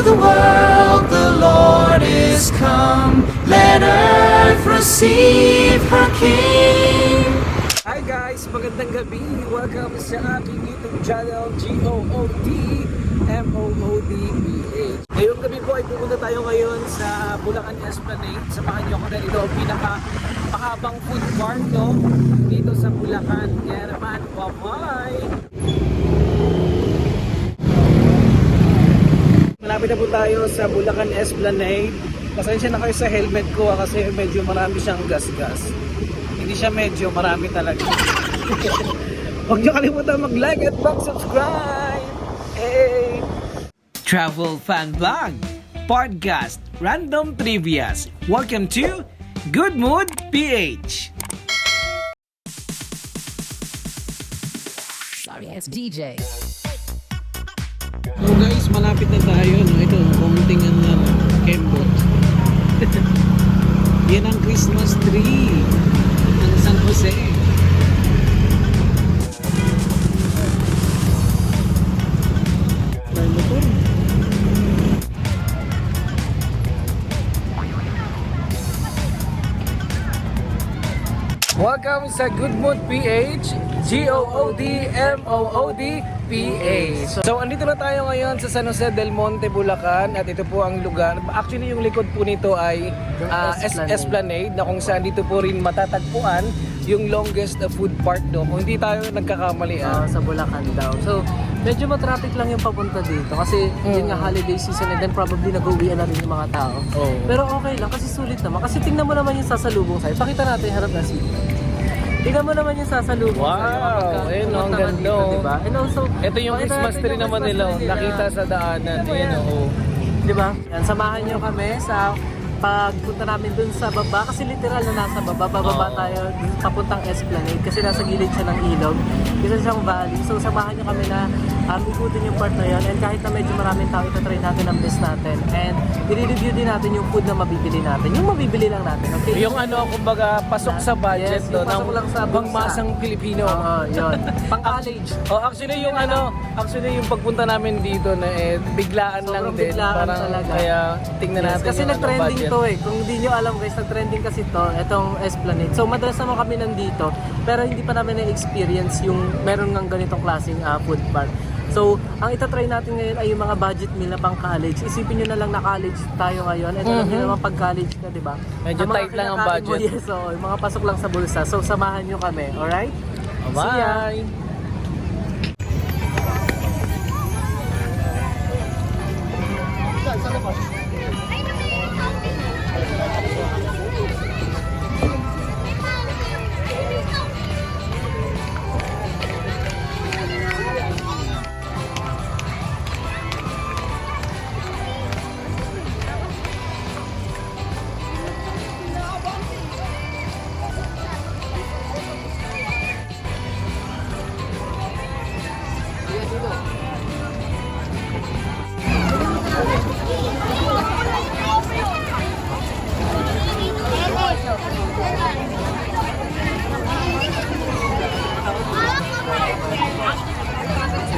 the world the Lord is come. Let earth receive her King. Hi guys! Magandang gabi! Welcome sa aking YouTube channel, GOODMOODPH. Ngayong gabi po ay pupunta tayo ngayon sa Bulacan Esplanade. Samahan niyo ako dahil ito ang pinaka-mahabang food park dito sa Bulacan. Kaya naman, bye-bye! Malapit na po tayo sa Bulacan Esplanade. Pasensya na kayo sa helmet ko kasi medyo marami siyang gas-gas. Hindi siya medyo, marami talaga. Huwag niyo kalimutan mag-like at mag-subscribe! Hey! Travel Fan Vlog, Podcast, Random Trivias. Welcome to Good Mood PH! Sorry, it's DJ. So guys, malapit na tayo. No? Ito, konting kembot. Yan ang Christmas tree ng San Jose. Welcome sa Good Mood PH, GOODMOODPH. So andito na tayo ngayon sa San Jose del Monte, Bulacan, at ito po ang lugar. Actually yung likod po nito ay Esplanade, na kung saan dito po rin matatagpuan yung longest food park doon. Kung hindi tayo nagkakamali sa Bulacan daw. So, medyo matraffic lang yung papunta dito kasi yun nga holiday season and then probably nag-uwian na rin yung mga tao. Pero okay lang kasi sulit naman. Kasi tingnan mo naman yung sasalubong sa'yo. Pakita natin yung harap na seat. Tingnan mo naman yung sasalubong sa'yo. Wow! Ayun, ang ganda. Diba? And also, ito yung Christmas tree naman nila. Nakita sa daanan. Ayun, diba? Yan, samahan nyo kami sa pagpunta namin dun sa baba kasi literal na nasa baba, bababa tayo dun, papuntang Esplanade kasi nasa gilid siya ng ilog, isa siyang valley. So samahan niyo kami na ikutin yung part na yun, and kahit na medyo maraming tao, itatry natin ang best natin and i-review din natin yung food na mabibili natin, yung mabibili lang natin, okay? Yung kumbaga pasok sa budget, yes, no, pasok lang sa pangmasang Pilipino. Yun. Pang college. Actually yung yung pagpunta namin dito na biglaan lang sobrang din. Biglaan parang talaga. Kaya tingnan natin kasi yung nag-trending budget. to Kung hindi nyo alam guys, nag-trending kasi to, itong Esplanade. So madalas naman kami nandito, pero hindi pa namin na-experience yung meron ng ganitong klaseng food park. So, ang itatry natin ngayon ay yung mga budget meal na pang college. Isipin nyo na lang na college tayo ngayon. At alam nyo naman pag college ka, di ba? Medyo tight lang ang budget. Yes, so, yung mga pasok lang sa bulsa. So, samahan nyo kami, alright? Bye!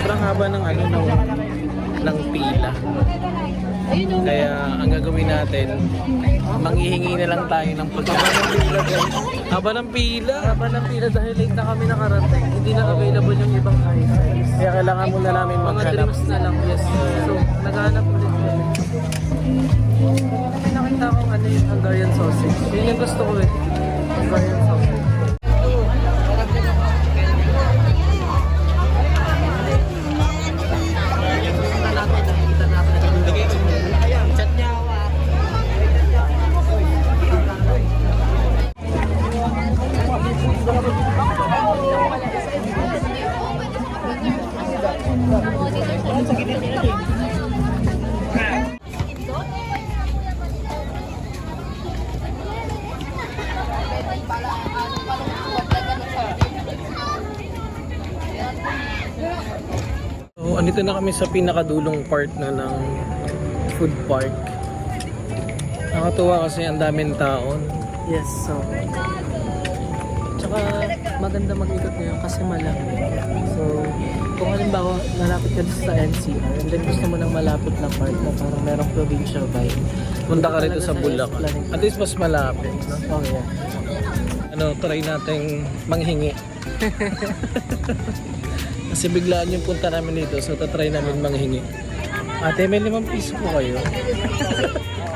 Sobrang haba ng ng pila. Kaya ang gagawin natin, manghihingi na lang tayo ng pagkain. Haba ng pila. Haba ng pila dahil late na kami nakarating. Hindi na available yung ibang items. Kaya kailangan muna namin Mga maghanap. drinks na lang, yes. So, naghahanap ulit kami. May nakita akong yung Hungarian sausage. Yun yung gusto ko Hungarian sausage. So, andito na kami sa pinakadulong part na ng food park. Nakatuwa kasi ang daming taon. Yes, so tsaka maganda mag-ikot ngayon kasi malamig. So kung halimbawa malapit ka sa NCR and then gusto mo ng malapit na part na parang merong provincial vibe. Punta ka rito talaga sa Bulacan. Esplanade. At least mas malapit. No? Oh yeah. Try nating manghingi. Kasi biglaan yung punta namin dito, so tatry namin manghingi. Ate, may 5 piso po kayo.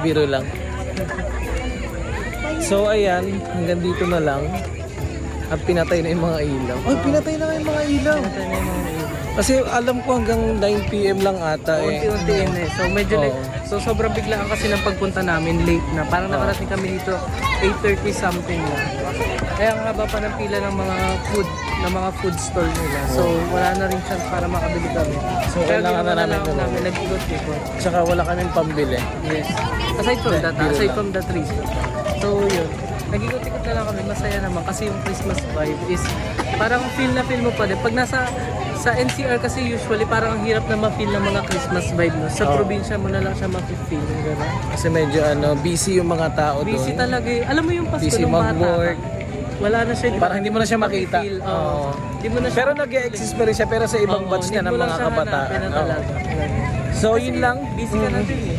Biro lang. So ayan, hanggang dito na lang. At pinatay na yung mga ilaw. Ay, pinatay na yung mga ilaw. Ito na yung mga ilaw. Kasi alam ko hanggang 9 PM lang ata eh. Unti-untiin eh. So medyo Oo. like, so sobrang biglaan kasi ng pagpunta namin, late na. Parang nakarating kami dito 8:30 something na. Kaya ang haba pa ng pila ng mga food stall nila. So wala na rin chance para makabili kami. So, Kaya kailangan ginawa na namin lang ito. namin nag-ikot-ikot. Tsaka wala kaming pambili. Yes. Aside from that, Biro aside lang. from the trees. So yun. Nag-ikot-ikot na lang kami, masaya naman kasi yung Christmas vibe is parang feel na feel mo pa din. Pag nasa sa NCR kasi usually parang ang hirap na ma-feel ng mga Christmas vibe no. Sa Oo. probinsya mo na lang siya ma-feel. Gano'n. Kasi medyo busy yung mga tao doon. Busy talaga eh. Alam mo yung Pasko Busy nung bata mag-work. ka, wala na siya. Parang hindi mo na siya makita. Ma-feel, Oo. Hindi mo na siya. Pero nag-exist pa rin siya, pero sa ibang Oo, batch na need ng mo lang mga siya kabataan. hanapin na Oo. talaga. So yun lang. Busy ka na din eh.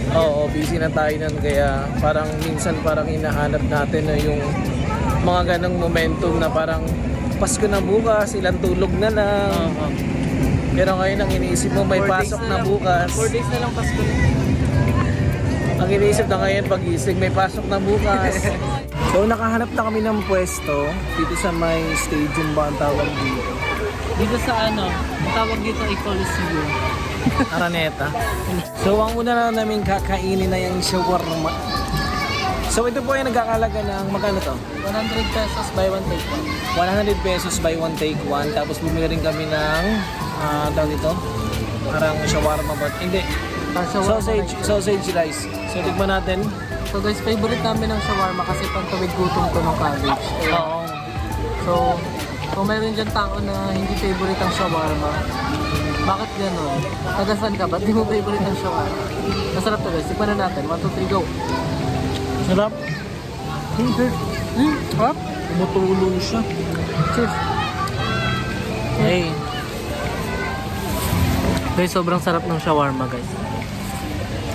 Oo, busy na tayo nun. Kaya parang minsan parang hinahanap natin na yung mga ganong momentum na parang Pasko na bukas, ilang tulog na lang. Oo. Pero ngayon ang iniisip mo may 4 days pasok na lang. bukas. 4 days na lang Pasko na. Ang iniisip na ngayon pag-isig may pasok na bukas. So nakahanap na kami ng pwesto dito sa may stadium ba ang tawag dito? Dito sa ano, ang tawag dito ay Coliseum. Araneta. So ang una na namin kakainin na yung shawarma. So ito po ay nagkakalaga ng magkano to? 100 pesos buy one take one. 100 pesos buy one take one. Tapos bumili rin kami ng tawag dito? Parang shawarma ba? Hindi. Sausage rice. So tikman natin. So guys, favorite namin ng shawarma kasi pantawid gutom to ng college. Oo. So, kung meron dyan tao na hindi favorite ang shawarma, bakit gano'n? Tagasan ka, ba't di mo favorite ang shawarma? Masarap to guys, tikman na natin. 1, 2, 3, go! Sarap. Harap? Tumutulong siya. Cheers! Hey! Guys, sobrang sarap ng shawarma guys.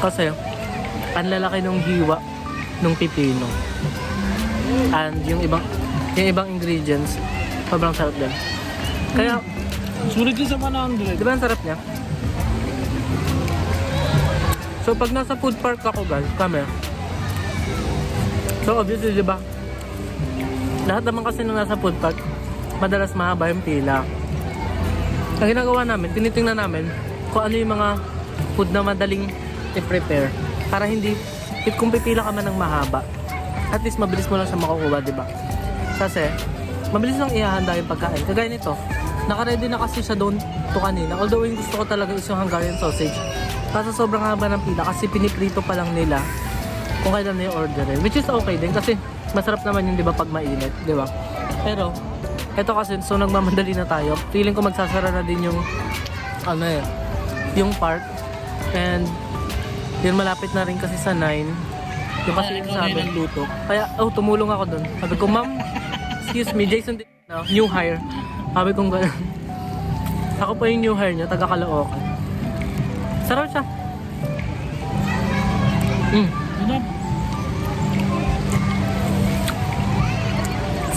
Kasi, ang lalaki ng hiwa ng pipino. And yung ibang ingredients, sobrang sarap din. Kaya, Sulit din sa 100. di ba ang sarap niya? So, pag nasa food park ako guys, kami. So, obviously, di ba? Lahat naman kasi nung nasa food park, madalas mahaba yung pila. Ang ginagawa namin, tinitingnan namin kung ano yung mga food na madaling i-prepare. Para hindi, kung pipila ka man ng mahaba, at least mabilis mo lang siya makukuha, di ba? Kasi, mabilis lang ihahanda yung pagkain. Kagaya nito, naka-ready na kasi siya doon to kanina. Although yung gusto ko talaga is yung Hungarian sausage. Kaso sobrang haba ng pila kasi piniprito pa lang nila kung kailan na yung orderin. Which is okay din kasi masarap naman yun, di ba, pag mainit, di ba? Pero, eto kasi, so nagmamadali na tayo. Feeling ko magsasara na din yung, yung park. And, yun malapit na rin kasi sa 9. Yung kasi yung sabi ng luto. Kaya, tumulong ako dun. Sabi ko, ma'am, excuse me, Jason, new hire. Sabi kong gano'n. Ako pa yung new hire niya, taga Caloocan. Sarap siya.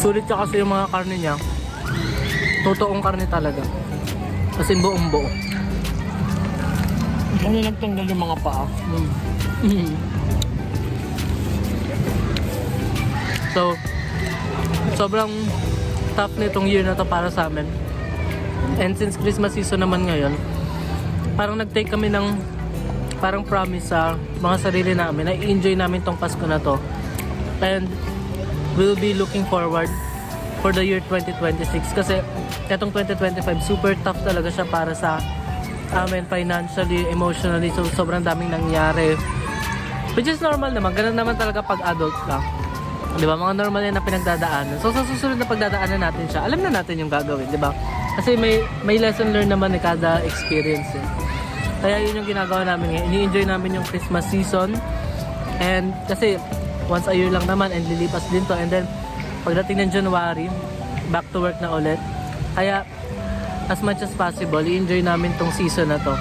Sulit siya kasi yung mga karne niya. Totoong karne talaga. Kasi buong buo. Ano nagtanggal yung mga paa? So, sobrang tough nitong year na to para sa amin. And since Christmas season naman ngayon, parang nag-take kami ng parang promise sa mga sarili namin na i-enjoy namin tong Pasko na to. And we'll be looking forward for the year 2026 kasi etong 2025 super tough talaga siya para sa amin financially, emotionally. So sobrang daming nangyari. Which is normal naman. Ganun naman talaga pag adult ka. Di ba? Mga normal yan na pinagdadaanan. So sa susunod na pagdadaanan natin siya, alam na natin yung gagawin, di ba? Kasi may lesson learned naman ni kada experience eh. Kaya yun yung ginagawa namin ngayon. Ini-enjoy namin yung Christmas season. And kasi once a year lang naman and lilipas din to. And then pagdating ng January, back to work na ulit. Kaya as much as possible, i-enjoy namin tong season na to.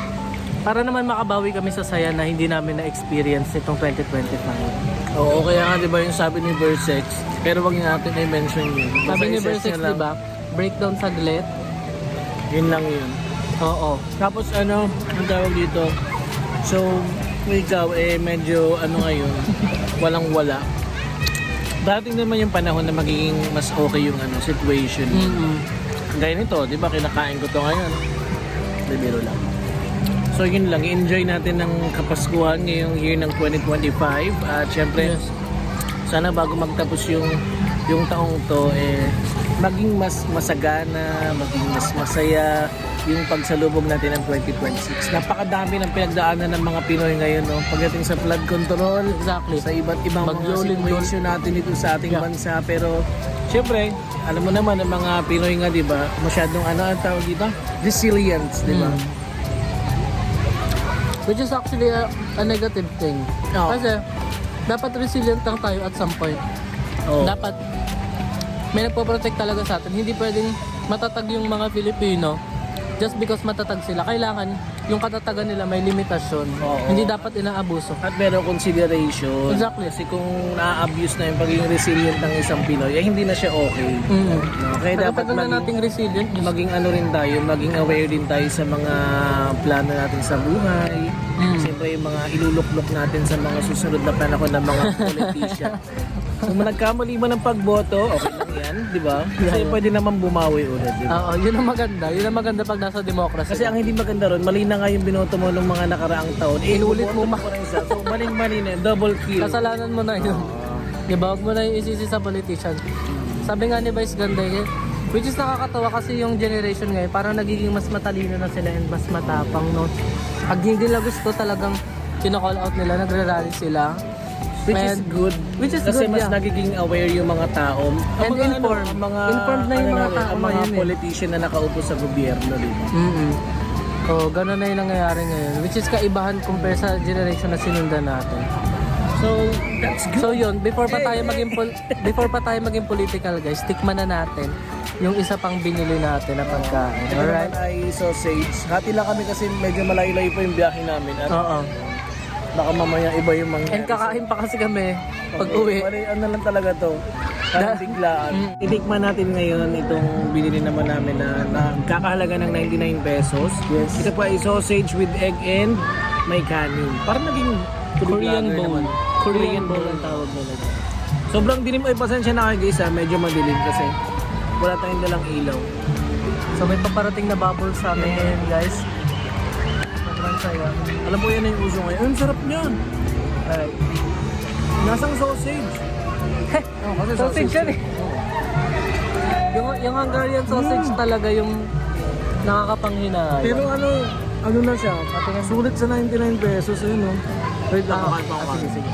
Para naman makabawi kami sa saya na hindi namin na-experience itong 2025. Oo, kaya nga diba yung sabi ni Versex, pero wag natin i-mention yun. Sabi ni Basta Versex, i-search nyo lang. diba? Breakdown saglit. Yun lang yun. Oo. Tapos ano, ang tawag dito, so, ikaw medyo ngayon, walang-wala. Dating naman yung panahon na magiging mas okay yung situation. Gaya nito, di ba, kinakain ko to ngayon. Bibiro lang. So yun lang, enjoy natin ng Kapaskuhan ngayong year ng 2025. At syempre, sana bago magtapos yung taong to, maging mas masagana, maging mas masaya yung pagsalubog natin ng 2026. Napakadami ng pinagdaanan ng mga Pinoy ngayon, no? Pagdating sa flood control, Exactly. sa iba't ibang mga Mag-yolin situation natin dito sa ating bansa. Pero syempre, alam mo naman ang mga Pinoy nga, di ba, masyadong ang tawag dito? Resilience, di ba? Which is actually a negative thing. Oo. Kasi, dapat resilient lang tayo at some point. Oo. Dapat, may nagpo-protect talaga sa atin. Hindi pwedeng matatag yung mga Filipino just because matatag sila. Kailangan, yung katatagan nila may limitasyon. Oo. Hindi dapat inaabuso. At meron consideration. Exactly. Kasi kung na-abuse na yung pagiging resilient ng isang Pinoy, hindi na siya okay. No? Kaya dapat Kaya na nating resilient. maging rin tayo, maging aware din tayo sa mga plano natin sa buhay. Siyempre yung mga iluluklok natin sa mga susunod na panahon ng mga politician. Kung nagkamali man ng pagboto, okay lang yan, di ba? Kasi pwede naman bumawi ulit, di ba? Oo, yun ang maganda. Yun ang maganda pag nasa democracy. Kasi ang hindi maganda ron, mali na nga yung binoto mo nung mga nakaraang taon. Inulit mo boboto pa rin isa. So, maling-mali na yun. Double kill. kasalanan mo na yun. Diba? Huwag mo na yung isisi sa politician. Sabi nga ni Vice Ganda, which is nakakatawa kasi yung generation ngayon, parang nagiging mas matalino na sila and mas matapang, no? Pag hindi nila gusto talagang kino-call out nila, nagre-rally sila. Which is good. Which is Kasi good, mas yeah. nagiging aware yung mga tao. And informed. Informed na yung mga tao ang mga ngayon, eh. politician na nakaupo sa gobyerno, di ba? So, ganun na yung nangyayari ngayon. Which is kaibahan compare sa generation na sinundan natin. So, that's good. So yun, before pa tayo maging political guys, tikman na natin yung isa pang binili natin na pagkain. Ito Alright? naman ay sausage. Hati lang kami kasi medyo malayo-layo pa yung biyahe namin. At Oo. baka mamaya iba yung mangyari. And kakain pa kasi kami pag uwi. Ano lang talaga to. Parang biglaan. Itikman natin ngayon itong binili naman namin na kakahalaga ng 99 pesos. Yes. Ito pa ay sausage with egg and may kanin. Parang naging Korean vlogger bowl. naman. Korean bowl ang tawag nila. Sobrang dilim. Ay, pasensya na kayo guys ha. Medyo madilim kasi wala tayong dalang ilaw. So may paparating na bubble sa amin ngayon guys. Sobrang saya. Alam mo yan yung uso ngayon. Ang sarap niyan. Alright. Nasang sausage. Kasi Sausage yan eh. Yung Hungarian sausage talaga yung nakakapanghinayang. Pero ano na siya? Sulit sa 99 pesos. Ayun, no? Wait lang, makain pa ako. sige.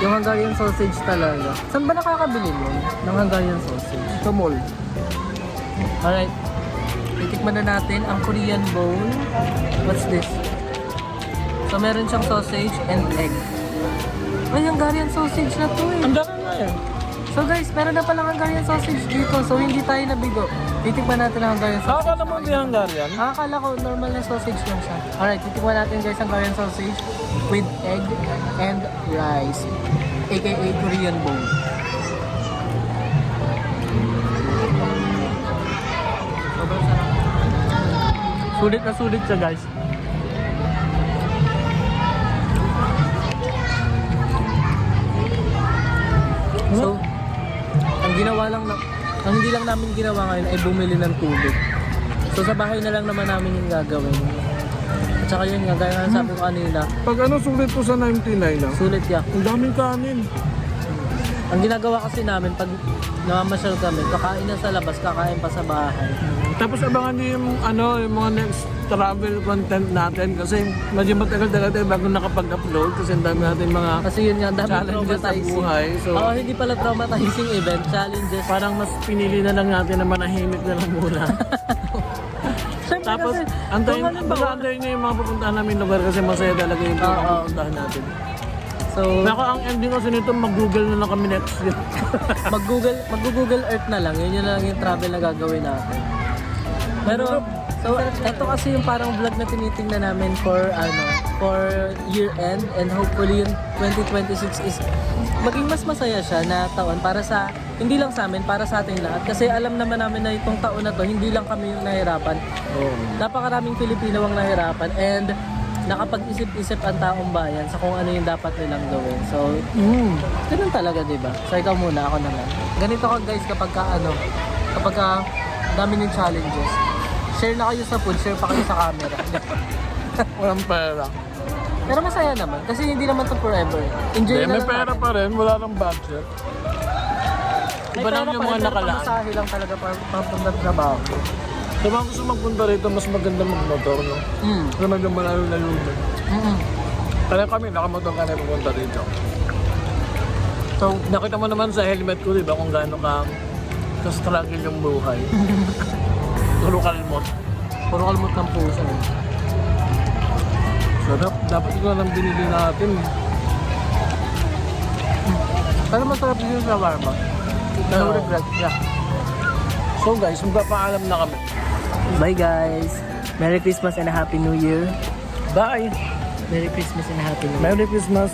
Yung Hungarian sausage talaga. Saan ba nakakabili yun? Ng Hungarian sausage? Sa mall. Alright. Titikman na natin ang Korean bowl. What's this? So meron siyang sausage and egg. Ay, Hungarian sausage na to eh. Ang dami nga yan. So guys, meron na palang Hungarian sausage dito. So hindi tayo nabigo. Titikman natin ang Hungarian sausage. Akala mo hindi Hungarian? Akala ko normal na sausage lang siya. Alright, titikman natin guys ang Korean sausage with egg and rice. aka Korean bowl. Sobrang sarap. Sulit na sulit siya guys. So, ang hindi lang namin ginawa ngayon ay bumili ng tubig. So sa bahay na lang naman namin yung gagawin. At saka yun nga, gaya nga sabi ko kanina, Pag sulit to sa 99 na? sulit yan. Ang daming kanin. Ang ginagawa kasi namin pag namamasyal kami, kakain na sa labas, kakain pa sa bahay. Tapos abangan niyo yung mga next travel content natin kasi medyo matagal-tagal tayo bago nakapag-upload kasi ang dami natin mga Kasi yun nga, dami challenges sa traumatizing. buhay. So, Oo, hindi pala traumatizing event, challenges. parang mas pinili na lang natin na manahimik na lang muna. Siyempre Tapos, kasi, antayin kung antayin niyo yung mga pupuntahan namin lugar kasi masaya talaga yung Oo. pupuntahan natin. So, Nako, ang ending kasi nito, mag-google na lang kami next year. mag-Google Earth na lang. Yun lang yung travel na gagawin natin. Pero, so, eto kasi yung parang vlog na tinitingnan namin for year end, and hopefully yung 2026 is maging mas masaya siya na taon para sa, hindi lang sa amin, para sa ating lahat. Kasi alam naman namin na itong taon na to, hindi lang kami yung nahirapan. Napakaraming Pilipino ang nahirapan, and nakapag-isip-isip ang taong bayan sa kung ano yung dapat nilang gawin. So, ganun talaga, di ba? So, ikaw muna, ako naman. Ganito ka guys kapag dami ng challenges. Share na kayo sa food, share pa kayo sa camera. Walang pera. Pero masaya naman, kasi hindi naman to forever. Enjoy na May lang pera natin. pa rin, wala nang budget. May Iba pera lang yung pa mga rin, pero nakalaan. pamasahe lang talaga papunta sa trabaho. Sa mga gusto magpunta rito, mas maganda magmotor, no? Kasi medyo malayo-layo din. Kaya kami, nakamotor kami pupunta rito. So, nakita mo naman sa helmet ko, di ba, kung gaano ka-struggle yung buhay. Puro kalmot. Puro kalmot ng puso. So, dapat ito lang binili natin. Pero masarap din yung shawarma. No Oo. regret. Yeah. So guys, magpapaalam na kami. Bye guys! Merry Christmas and a Happy New Year! Bye! Merry Christmas and a Happy New Year! Merry Christmas!